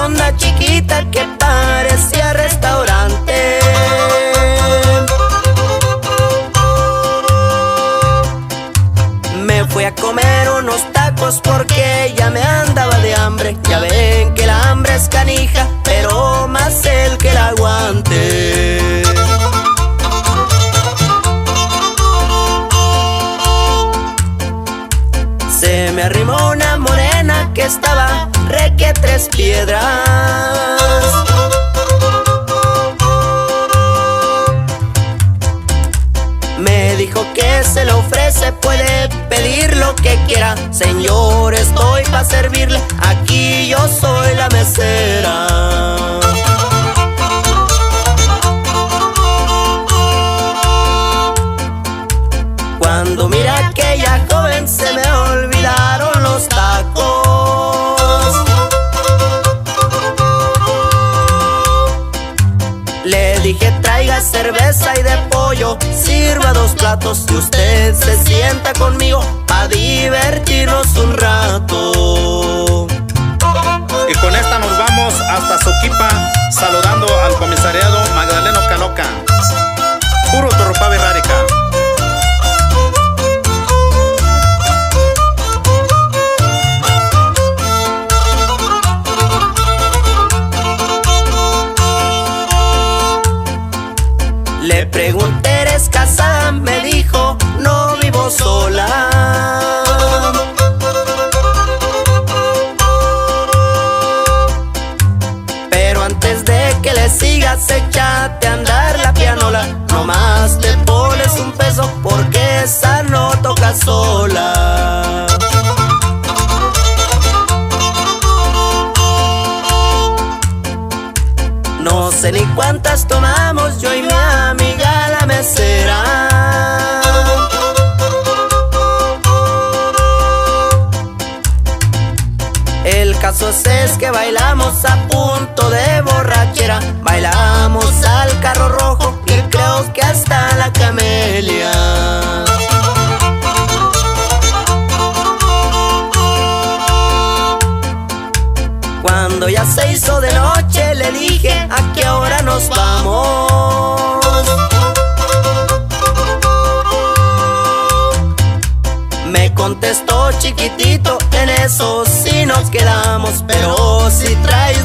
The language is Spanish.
fonda chiquita que parecía restaurante. Me fui a comer unos tacos porque ya me andaba de hambre. Ya ven que la hambre es canija, pero más el que la aguante. Se me arrimó una morena que estaba reque tres piedras. Me dijo que se le ofrece, puede pedir lo que quiera. Señor, estoy pa' servirle, aquí yo soy la mesera. Cuando miré a aquella joven se me olvidaron los tacos. Le dije traiga cerveza y de pollo, sirva 2 platos y usted se sienta conmigo pa' divertirnos un rato. Y con esta nos vamos hasta Soquipa, saludando al comisariado Magdaleno Canoca. Puro Torropavi Rárica. Le pregunté, ¿eres casada? Me dijo, no vivo sola. Pero antes de que le sigas, échate a andar la pianola. Nomás te pones un peso porque esa no toca sola. No sé ni cuántas tomamos yo y mi amiga la mesera. El caso es que bailamos a punto de borrachera. Bailamos al carro rojo y creo que hasta la camelia. Cuando ya se hizo de noche le dije, ¿a qué hora nos vamos? Me contestó chiquitito, en eso sí nos quedamos. Pero si traes $,